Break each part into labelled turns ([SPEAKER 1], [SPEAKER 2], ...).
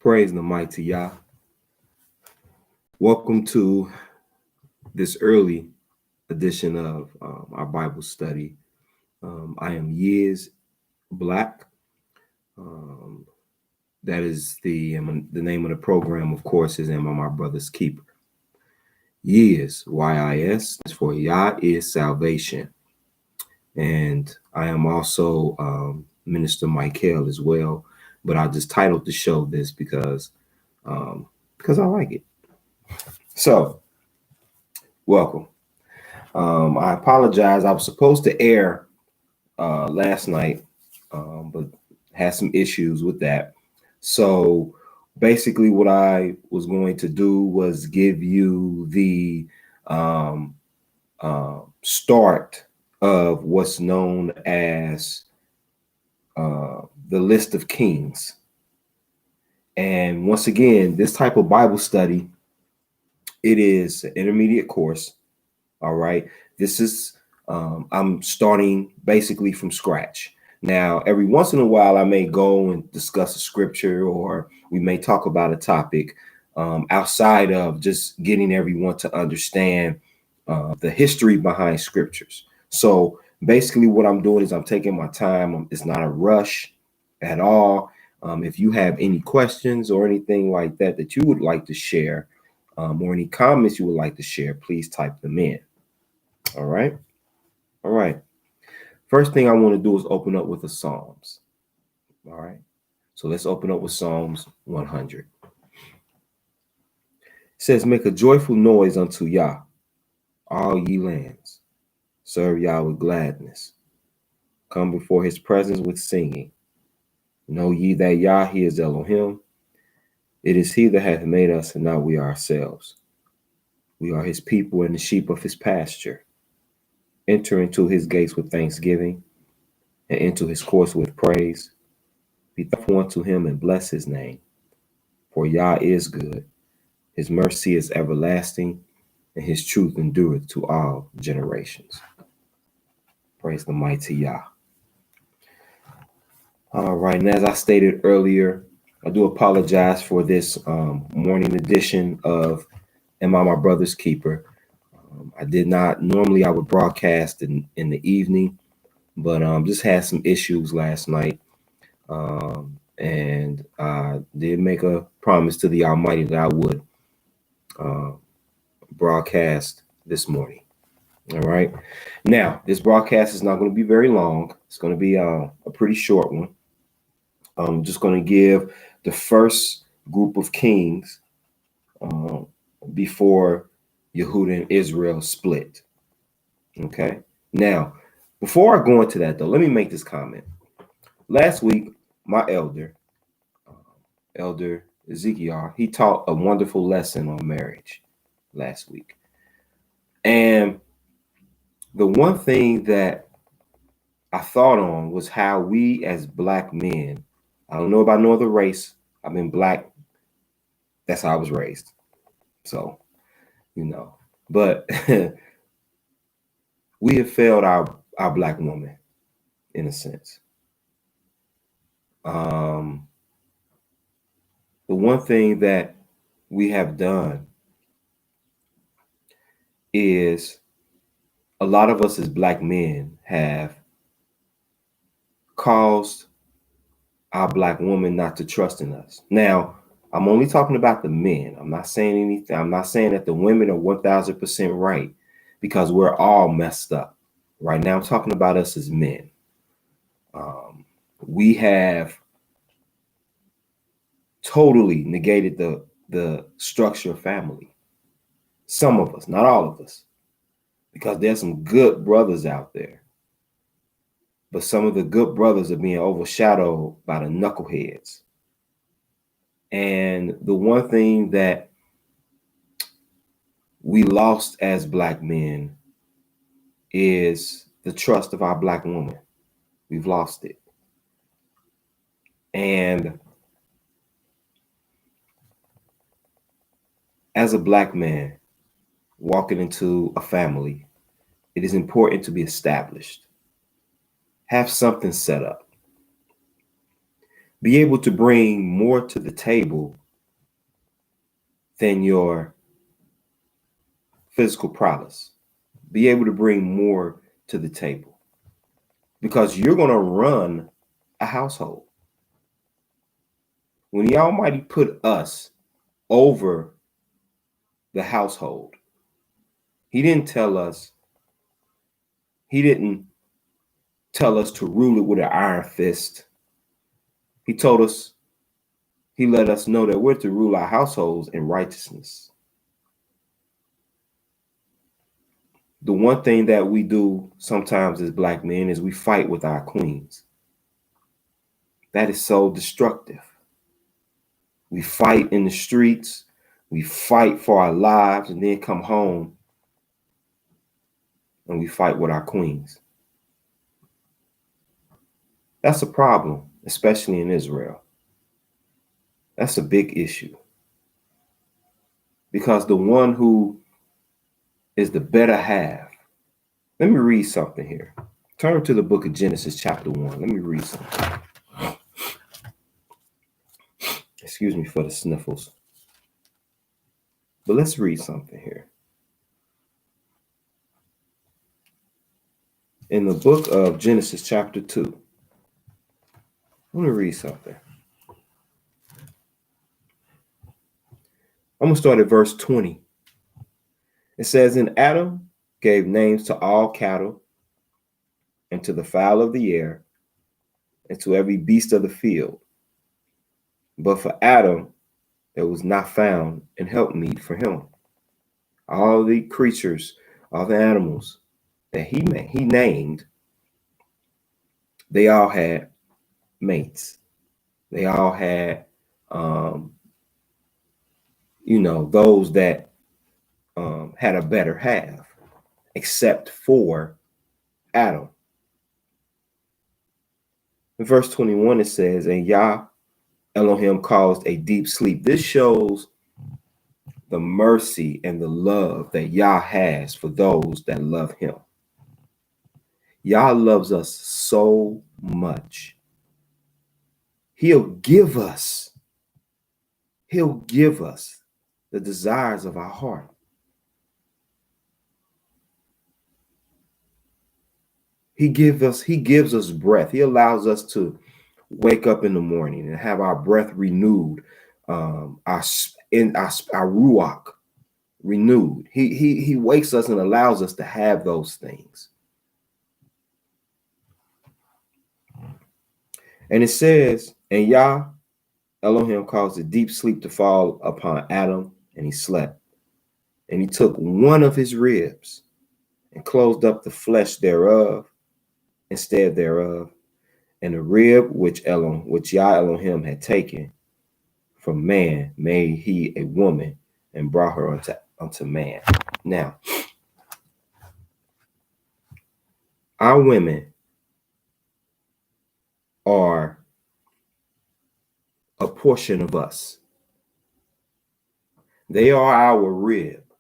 [SPEAKER 1] Praise the mighty Yah. Welcome to this early edition of our Bible study. I am I S Blaq. That is the name of the program, of course, is Am I My Brother's Keeper. Y-I-S, Y-I-S, is for Yah is salvation. And I am also Minister Michael as well, but I just titled the show this because I like it. So, welcome. I apologize. I was supposed to air last night, but had some issues with that. So basically what I was going to do was give you the start of what's known as the list of kings. And once again, this type of Bible study, it is an intermediate course. All right. This is, I'm starting basically from scratch. Now, every once in a while, I may go and discuss a scripture, or we may talk about a topic outside of just getting everyone to understand the history behind scriptures. So basically what I'm doing is I'm taking my time. It's not a rush at all. If you have any questions or anything like that that you would like to share, or any comments you would like to share, please type them in. All right. All right. First thing I want to do is open up with the Psalms. All right. So let's open up with Psalms 100. It says, make a joyful noise unto Yah, all ye lands. Serve Yah with gladness. Come before his presence with singing. Know ye that Yah, he is Elohim. It is he that hath made us, and not we ourselves. We are his people and the sheep of his pasture. Enter into his gates with thanksgiving, and into his courts with praise. Be thankful unto him and bless his name. For Yah is good. His mercy is everlasting, and his truth endureth to all generations. Praise the mighty Yah. All right, and as I stated earlier, I do apologize for this morning edition of Am I My Brother's Keeper? I did not, normally I would broadcast in the evening, but just had some issues last night. And I did make a promise to the Almighty that I would broadcast this morning. All right. Now, this broadcast is not going to be very long. It's going to be a pretty short one. I'm just going to give the first group of kings before Yehuda and Israel split. Okay. Now, before I go into that, though, let me make this comment. Last week, my elder Ezekiel, he taught a wonderful lesson on marriage last week. And the one thing that I thought on was how we as Black men, I don't know about no other race. I've been Black. That's how I was raised. So, but we have failed our Black woman in a sense. The one thing that we have done is a lot of us as Black men have caused our Black woman not to trust in us. Now, I'm only talking about the men. I'm not saying anything. I'm not saying that the women are 1000% right, because we're all messed up. Right now, I'm talking about us as men. We have totally negated the structure of family. Some of us, not all of us, because there's some good brothers out there. But some of the good brothers are being overshadowed by the knuckleheads. And the one thing that we lost as Black men is the trust of our Black woman. We've lost it. And as a Black man walking into a family, it is important to be established. Have something set up. Be able to bring more to the table than your physical prowess. Be able to bring more to the table because you're going to run a household. When the Almighty put us over the household, He didn't tell us to rule it with an iron fist. He let us know that we're to rule our households in righteousness. The one thing that we do sometimes as Black men is we fight with our queens. That is so destructive. We fight in the streets, we fight for our lives, and then come home and we fight with our queens. That's a problem, especially in Israel. That's a big issue. Because the one who is the better half. Let me read something here. Turn to the book of Genesis, chapter 1. Let me read something. Excuse me for the sniffles. But let's read something here. In the book of Genesis, chapter 2, I'm going to read something. I'm going to start at verse 20. It says, "And Adam gave names to all cattle, and to the fowl of the air, and to every beast of the field. But for Adam, there was not found an helpmeet for him." All the creatures, all the animals that he named, they all had mates. They all had, those that had a better half, except for Adam. In verse 21, it says, "And Yah Elohim caused a deep sleep." This shows the mercy and the love that Yah has for those that love him. Yah loves us so much. He'll give us the desires of our heart. He gives us breath. He allows us to wake up in the morning and have our breath renewed, our ruach renewed. He wakes us and allows us to have those things. And it says, "And Yah Elohim caused a deep sleep to fall upon Adam, and he slept. And he took one of his ribs and closed up the flesh thereof instead thereof, and the rib which Yah Elohim had taken from man made he a woman and brought her unto man." Now, our women are a portion of us. They are our rib.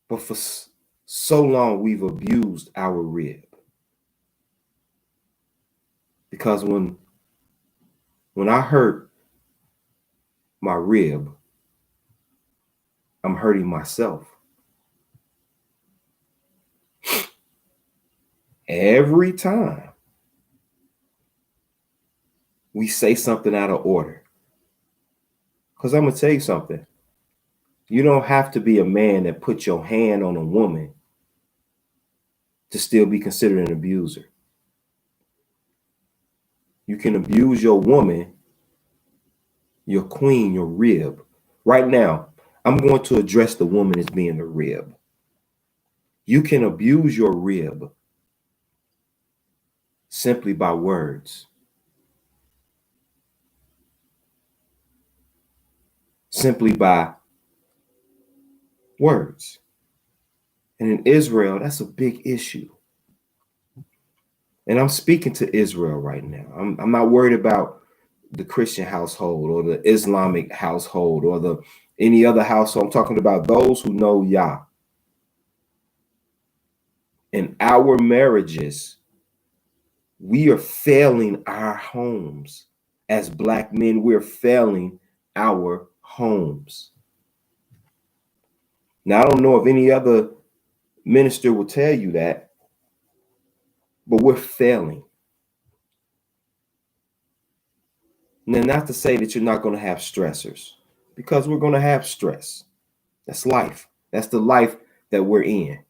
[SPEAKER 1] But for so long, we've abused our rib. Because when I hurt my rib, I'm hurting myself. Every time we say something out of order. Because I'm going to tell you something. You don't have to be a man that puts your hand on a woman to still be considered an abuser. You can abuse your woman, your queen, your rib. Right now, I'm going to address the woman as being the rib. You can abuse your rib simply by words. Simply by words. And in Israel, that's a big issue. And I'm speaking to Israel right now. I'm not worried about the Christian household or the Islamic household or any other household. I'm talking about those who know Yah. In our marriages, We are failing our homes. As Black men, we're failing our homes. Now, I don't know if any other minister will tell you that, but we're failing. Now, not to say that you're not going to have stressors, because we're going to have stress. That's life. That's the life that we're in.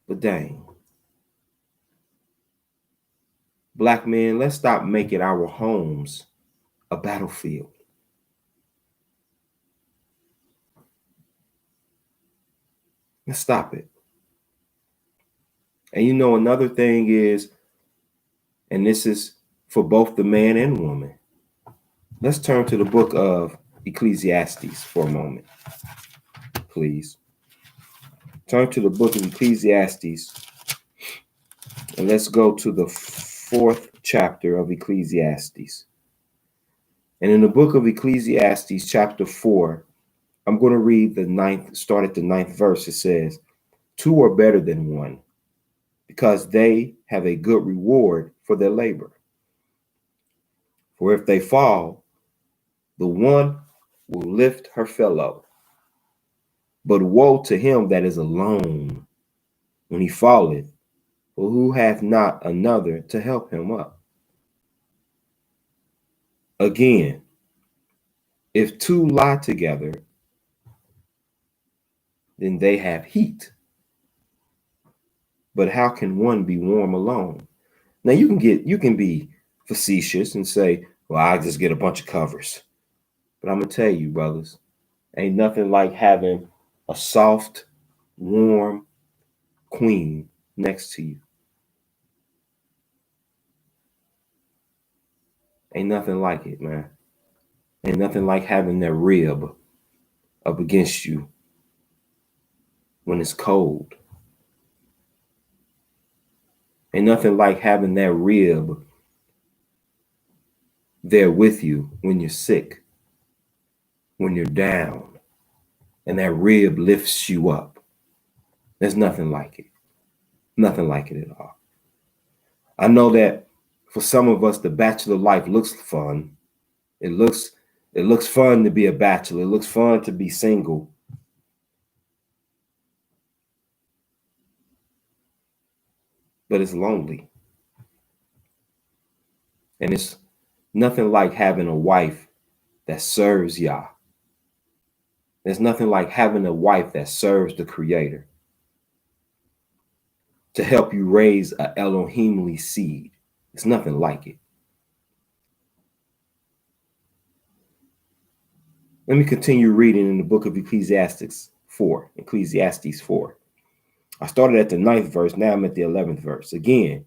[SPEAKER 1] But dang, Black men, let's stop making our homes a battlefield. Let's stop it. And you know, another thing is, and this is for both the man and woman, let's turn to the book of Ecclesiastes for a moment, please. Turn to the book of Ecclesiastes, and let's go to the 4th chapter of Ecclesiastes. And in the book of Ecclesiastes, chapter 4, I'm going to read start at the 9th verse. It says, 2 are better than 1, because they have a good reward for their labor. For if they fall, the one will lift her fellow. But woe to him that is alone when he falleth, for who hath not another to help him up? Again, if 2 lie together, then they have heat. But how can one be warm alone? Now you can be facetious and say, well, I just get a bunch of covers. But I'm gonna tell you, brothers, ain't nothing like having a soft, warm queen next to you. Ain't nothing like it, man. Ain't nothing like having that rib up against you when it's cold. Ain't nothing like having that rib there with you when you're sick, when you're down, and that rib lifts you up. There's nothing like it. Nothing like it at all. I know that for some of us, the bachelor life looks fun. It looks fun to be a bachelor. It looks fun to be single. But it's lonely. And it's nothing like having a wife that serves Yah. There's nothing like having a wife that serves the Creator to help you raise a Elohimly seed. It's nothing like it. Let me continue reading in the book of Ecclesiastes 4. I started at the 9th verse. Now I'm at the 11th verse. Again,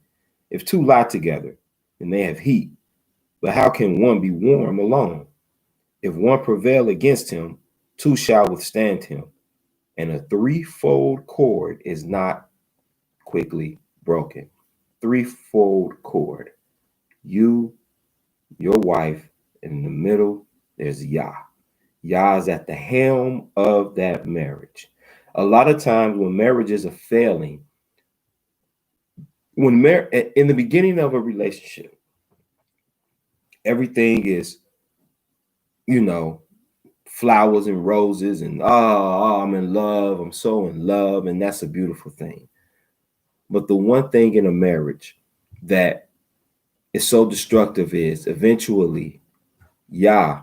[SPEAKER 1] if 2 lie together, then they have heat. But how can one be warm alone? If one prevail against him, 2 shall withstand him. And a threefold cord is not quickly broken. Threefold cord. You, your wife, and in the middle, there's Yah. Yah is at the helm of that marriage. A lot of times when marriages are failing, in the beginning of a relationship, everything is, flowers and roses and I'm in love. I'm so in love. And that's a beautiful thing. But the one thing in a marriage that is so destructive is eventually Yah's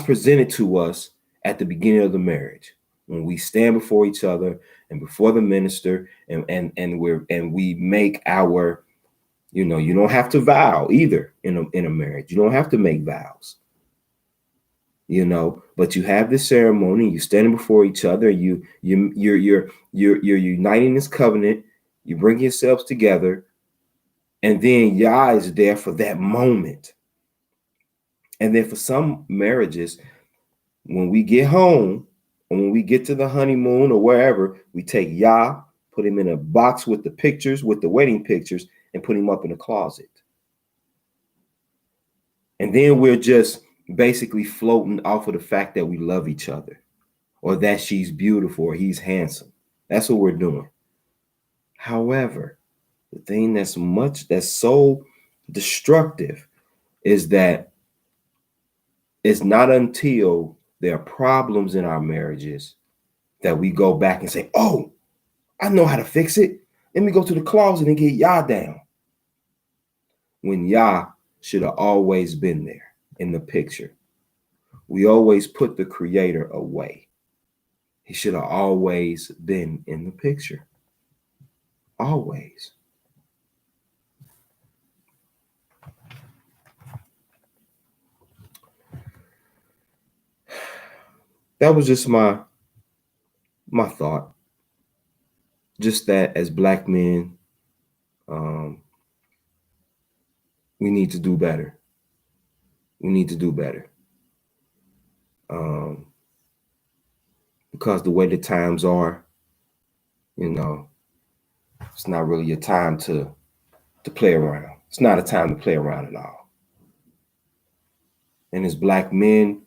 [SPEAKER 1] presented to us at the beginning of the marriage when we stand before each other and before the minister and we make our, you don't have to vow either in a marriage. You don't have to make vows. But you have this ceremony, you standing before each other, you're uniting this covenant, you bring yourselves together, and then Yah is there for that moment. And then for some marriages, when we get home, or when we get to the honeymoon or wherever, we take Yah, put him in a box with the pictures, with the wedding pictures, and put him up in a closet. And then we're just basically floating off of the fact that we love each other, or that she's beautiful or he's handsome. That's what we're doing. However, the thing that's so destructive is that it's not until there are problems in our marriages that we go back and say, oh, I know how to fix it. Let me go to the closet and get Yah down. When Yah should have always been there in the picture. We always put the creator away. He should have always been in the picture. Always. That was just my thought. Just that as Black men, we need to do better. We need to do better. Because the way the times are, it's not really a time to play around. It's not a time to play around at all. And as Black men,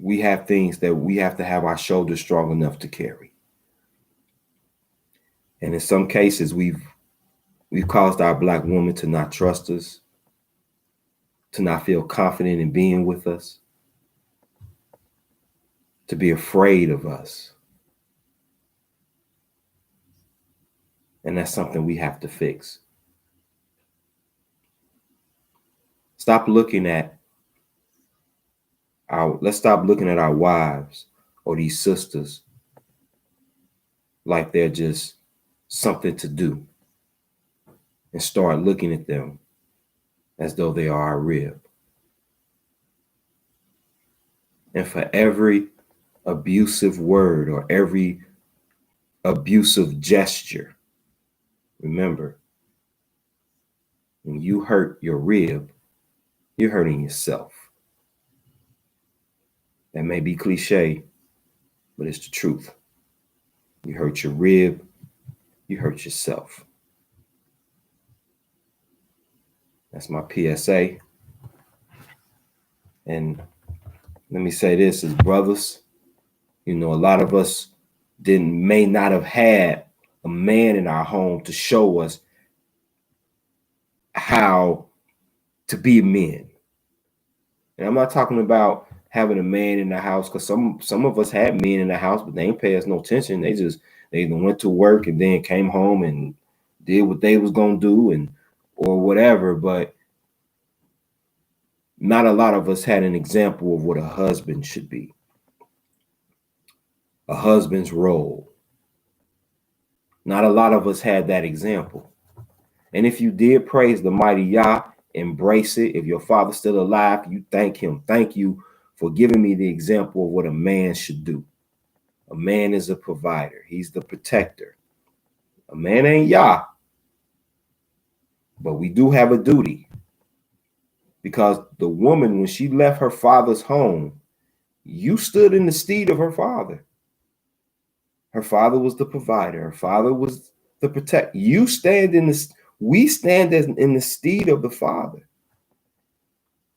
[SPEAKER 1] we have things that we have to have our shoulders strong enough to carry. And in some cases, we've caused our Black woman to not trust us, to not feel confident in being with us, to be afraid of us. And that's something we have to fix. Let's stop looking at our wives or these sisters like they're just something to do, and start looking at them as though they are our rib. And for every abusive word or every abusive gesture, remember, when you hurt your rib, you're hurting yourself. That may be cliche, but it's the truth. You hurt your rib, you hurt yourself. That's my PSA. And let me say this as brothers, a lot of us may not have had a man in our home to show us how to be men. And I'm not talking about having a man in the house, because some of us had men in the house, but they ain't pay us no attention. They went to work and then came home and did what they was gonna do or whatever. But not a lot of us had an example of what a husband should be. A husband's role. Not a lot of us had that example. And if you did, praise the mighty Yah, embrace it. If your father's still alive, you thank him. Thank you for giving me the example of what a man should do. A man is a provider. He's the protector. A man ain't Yah, but we do have a duty. Because the woman, when she left her father's home, you stood in the stead of her father. Her father was the provider. Her father was the protector. We stand in the stead of the father.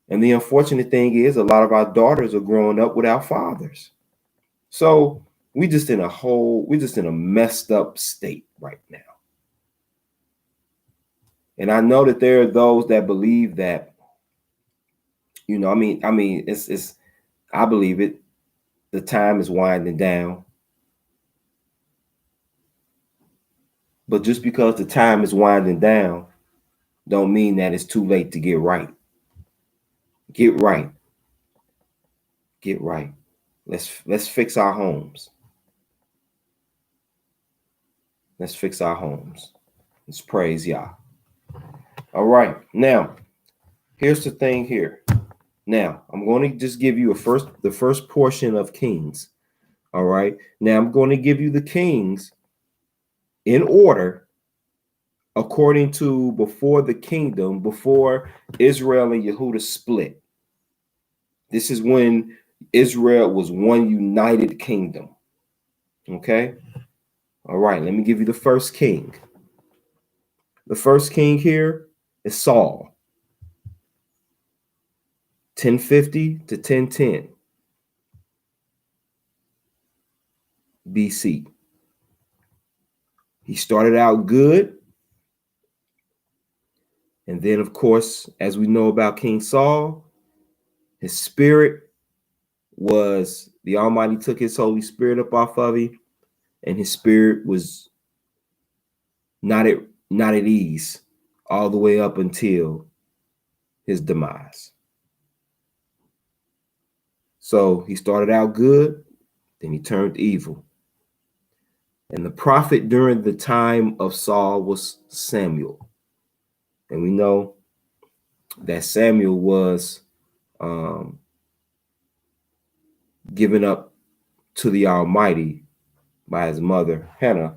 [SPEAKER 1] And the unfortunate thing is, a lot of our daughters are growing up without fathers. So we're just in a messed up state right now. And I know that there are those that believe that, I believe it. The time is winding down. But just because the time is winding down, don't mean that it's too late to get right. Get right. Get right. Let's fix our homes. Let's fix our homes. Let's praise Yah. All right. Now, here's the thing here. Now, I'm going to just give you the first portion of Kings. All right. Now, I'm going to give you the Kings in order according to before Israel and Yehuda split. This is when Israel was one united kingdom. Okay. All right. Let me give you the first king. The first king here is Saul. 1050 to 1010. BC. He started out good. And then, of course, as we know about King Saul, his spirit was, the Almighty took his Holy Spirit up off of him, and his spirit was not at ease all the way up until his demise. So he started out good, then he turned evil. And the prophet during the time of Saul was Samuel. And we know that Samuel was given up to the Almighty by his mother, Hannah.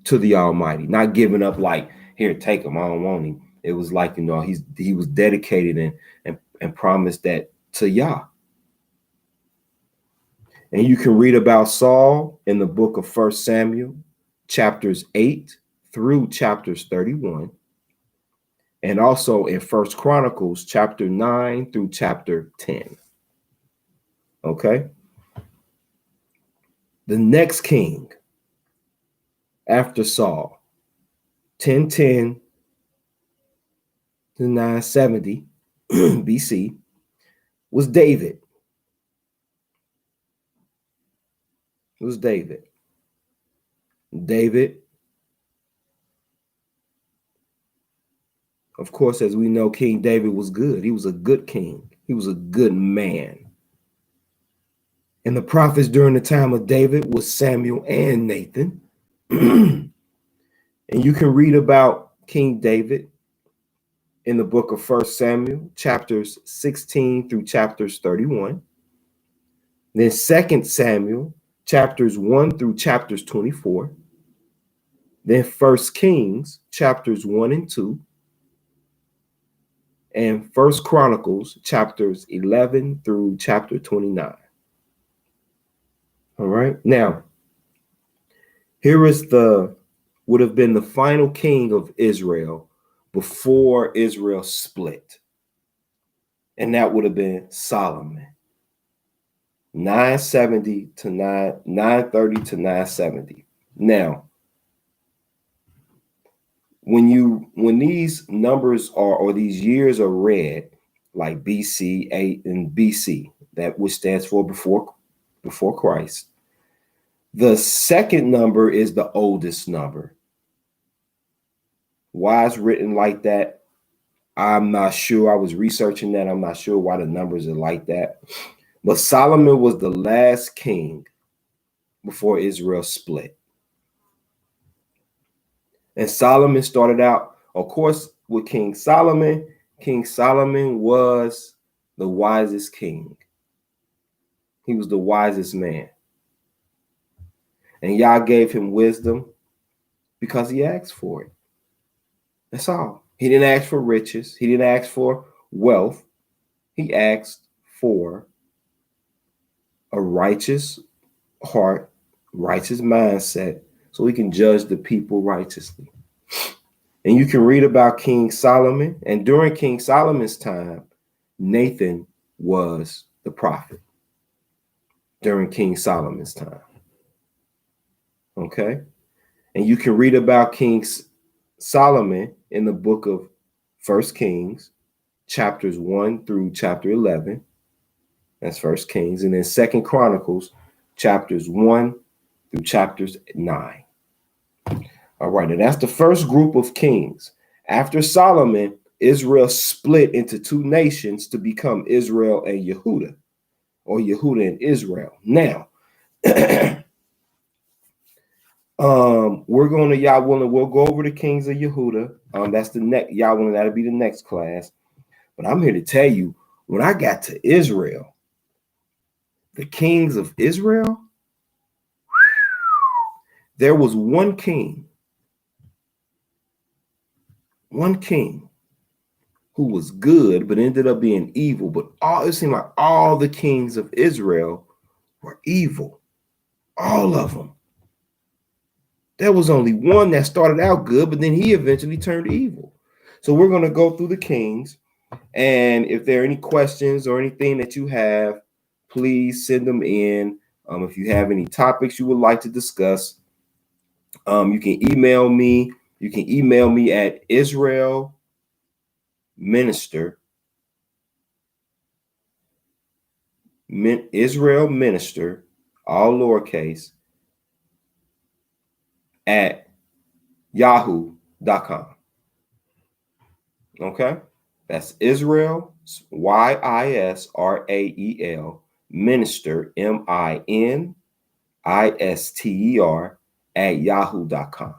[SPEAKER 1] To the Almighty, not given up like, here, take him, I don't want him. It was like, he was dedicated and promised that to Yah. And you can read about Saul in the book of 1 Samuel, chapters 8 through chapters 31. And also in 1 Chronicles, chapter 9 through chapter 10. Okay. The next king after Saul, 1010 to 970 BC, was David. It was David. David, of course, as we know, King David was good. He was a good king. He was a good man. And the prophets during the time of David was Samuel and Nathan. And you can read about King David in the book of 1 Samuel, chapters 16 through chapters 31. Then 2 Samuel, chapters 1 through chapters 24. Then 1 Kings, chapters 1 and 2. And 1 Chronicles, chapters 11 through chapter 29. All right. Now, here is would have been the final king of Israel before Israel split. And that would have been Solomon. 930 to 970. Now, when these numbers or these years are read, like BC, 8 and BC, that which stands for before Christ, the second number is the oldest number. Why it's written like that, I'm not sure. I was researching that. I'm not sure why the numbers are like that. But Solomon was the last king before Israel split. And Solomon started out, of course, with King Solomon. King Solomon was the wisest king. He was the wisest man. And Yah gave him wisdom because he asked for it. That's all. He didn't ask for riches. He didn't ask for wealth. He asked for a righteous heart, righteous mindset, so he can judge the people righteously. And you can read about King Solomon. And during King Solomon's time, Nathan was the prophet. During King Solomon's time. Okay. And you can read about King Solomon in the book of 1 Kings, chapters 1 through chapter 11. That's 1 Kings. And then 2 Chronicles, chapters 1 through chapters 9. All right, and that's the first group of kings. After Solomon, Israel split into two nations to become Israel and Yehuda, or Yehuda and Israel. Now, we're going to Yah willing. We'll go over the kings of Yehuda. That's the next Yah willing. That'll be the next class. But I'm here to tell you, when I got to Israel, the kings of Israel, there was one king who was good, but ended up being evil. But it seemed like all the kings of Israel were evil. All of them. There was only one that started out good, but then he eventually turned evil. So we're going to go through the kings, And if there are any questions or anything that you have, please send them in. If you have any topics you would like to discuss, you can email me. You can email me at Israel Minister, all lowercase, at yahoo.com. Okay? That's Israel, Yisrael, Minister, Minister, at yahoo.com.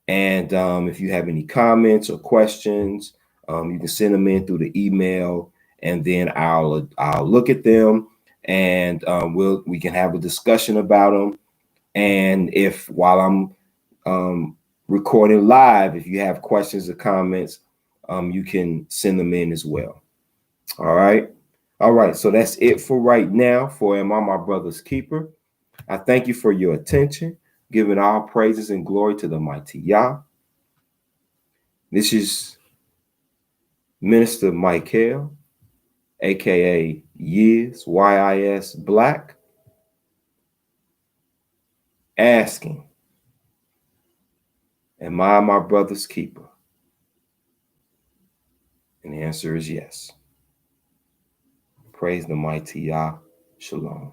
[SPEAKER 1] And if you have any comments or questions, you can send them in through the email, and then I'll look at them, and we can have a discussion about them. And if while I'm recording live, if you have questions or comments, you can send them in as well. All right. So that's it for right now. For Am I My Brother's Keeper? I thank you for your attention, giving all praises and glory to the mighty Yah. This is Minister Michael, aka Yis Blaq, asking, am I my brother's keeper? And the answer is yes. Praise the mighty Yah. Shalom.